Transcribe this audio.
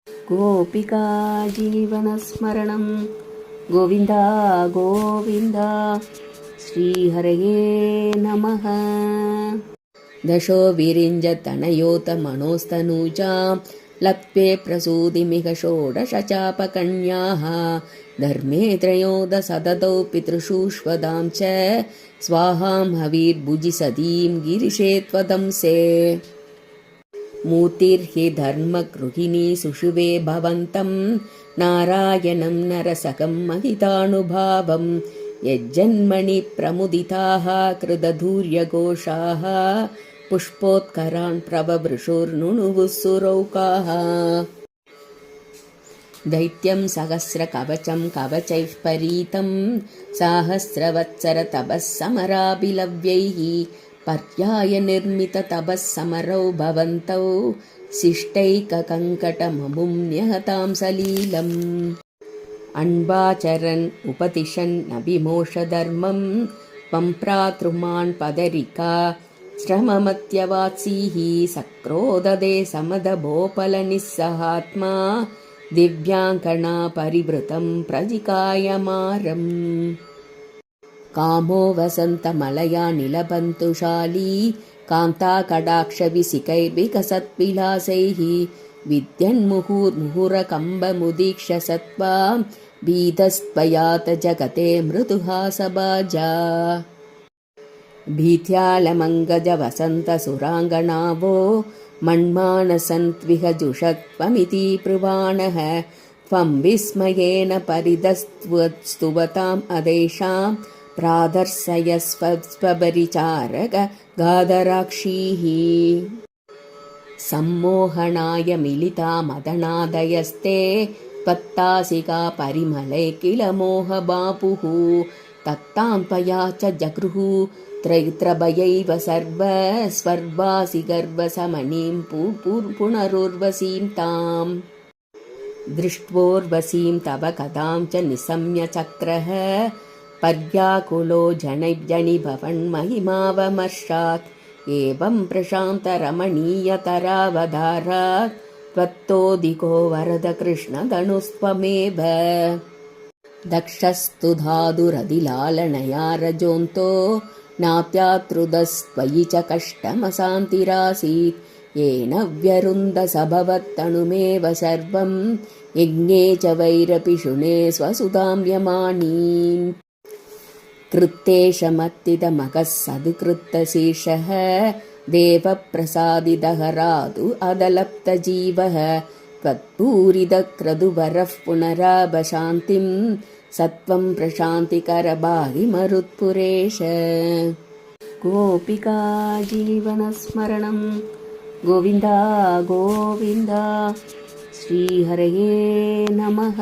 गोपिका जीवनस्मरणं गोविन्द गोविन्द श्रीहरये नमः। दशो विरिञ्जतनयोतमनोस्तनूजां लप्त्वे प्रसूतिमिह षोडश चापकन्याः धर्मे त्रयोदशदतौ पितृषूष्वदां च स्वाहां हविर्भुजि सदीं गिरिशे त्वदंसे मूर्तिर्हि धर्मगृहिणी सुषुवे भवन्तं नारायणं नरसकं महितानुभावं यज्जन्मनि प्रमुदिताः कृतधूर्यघोषाः पुष्पोत्करान् प्रववृषुर्नुनुवुः सुरौकाः दैत्यं सहस्रकवचं कवचैः परीतं साहस्रवत्सरतपः समराभिलव्यैः पर्यायनिर्मिततपः समरौ भवन्तौ शिष्टैककङ्कटममुं न्यहतां सलीलम् अण्वाचरन् उपतिशन्नभिमोषधर्मं पम्प्रातृमान् पदरिका श्रममत्यवात्सीः सक्रोददे समदभोपलनिस्सहात्मा दिव्याङ्कणा परिवृतं प्रजिकायमारम् कामो वसन्तमलया निलबन्तुशाली कान्ताकटाक्षविसिकैर्विकसत्विलासैः विद्यन्मुहुर्मुहुरकम्बमुदीक्ष्य सत्त्वा भीतस्त्वयात जगते मृदुहासबाजा भीत्यालमङ्गजवसन्तसुराङ्गनावो मन्मानसन्त्विह जुषत्वमिति ब्रुवाणः त्वं विस्मयेन परिदस्तुवताम् अदेशां प्रादर्शयस्वपरिचारक गाधराक्षीः सम्मोहनाय मिलिता मदनादयस्ते त्वत्तासिका परिमले किल मोहबापुः तत्तां त्वया च जगृह त्रैत्रभयैव सर्वस्वर्वासि गर्वसमनीं पुनरुर्वसीं ताम् दृष्ट्वोर्वसीं तव कदां च निशम्य चक्रः पर्याकुलो जनिभवन्महिमावमर्शात् एवं प्रशान्तरमणीयतरावधारात् त्वत्तोदिको वरद कृष्णधनुस्त्वमेव दक्षस्तु धातुरधिलालनया रजोऽन्तो नाप्यातृदस्त्वयि च कष्टमशान्तिरासीत् येन व्यरुन्धसभवत्तनुमेव सर्वं यज्ञे च वैरपिशुने स्वसुधाम्यमानीन् कृत्तेशमत्तिदमकः सदुकृत्तशीर्षः देवप्रसादिदहरादु अदलप्तजीवः त्वत्पूरितक्रतुवरः पुनराभशान्तिं सत्त्वं प्रशान्तिकरबाहि मरुत्पुरेश गोपिका जीवनस्मरणं गोविन्द गोविन्द श्रीहरये नमः।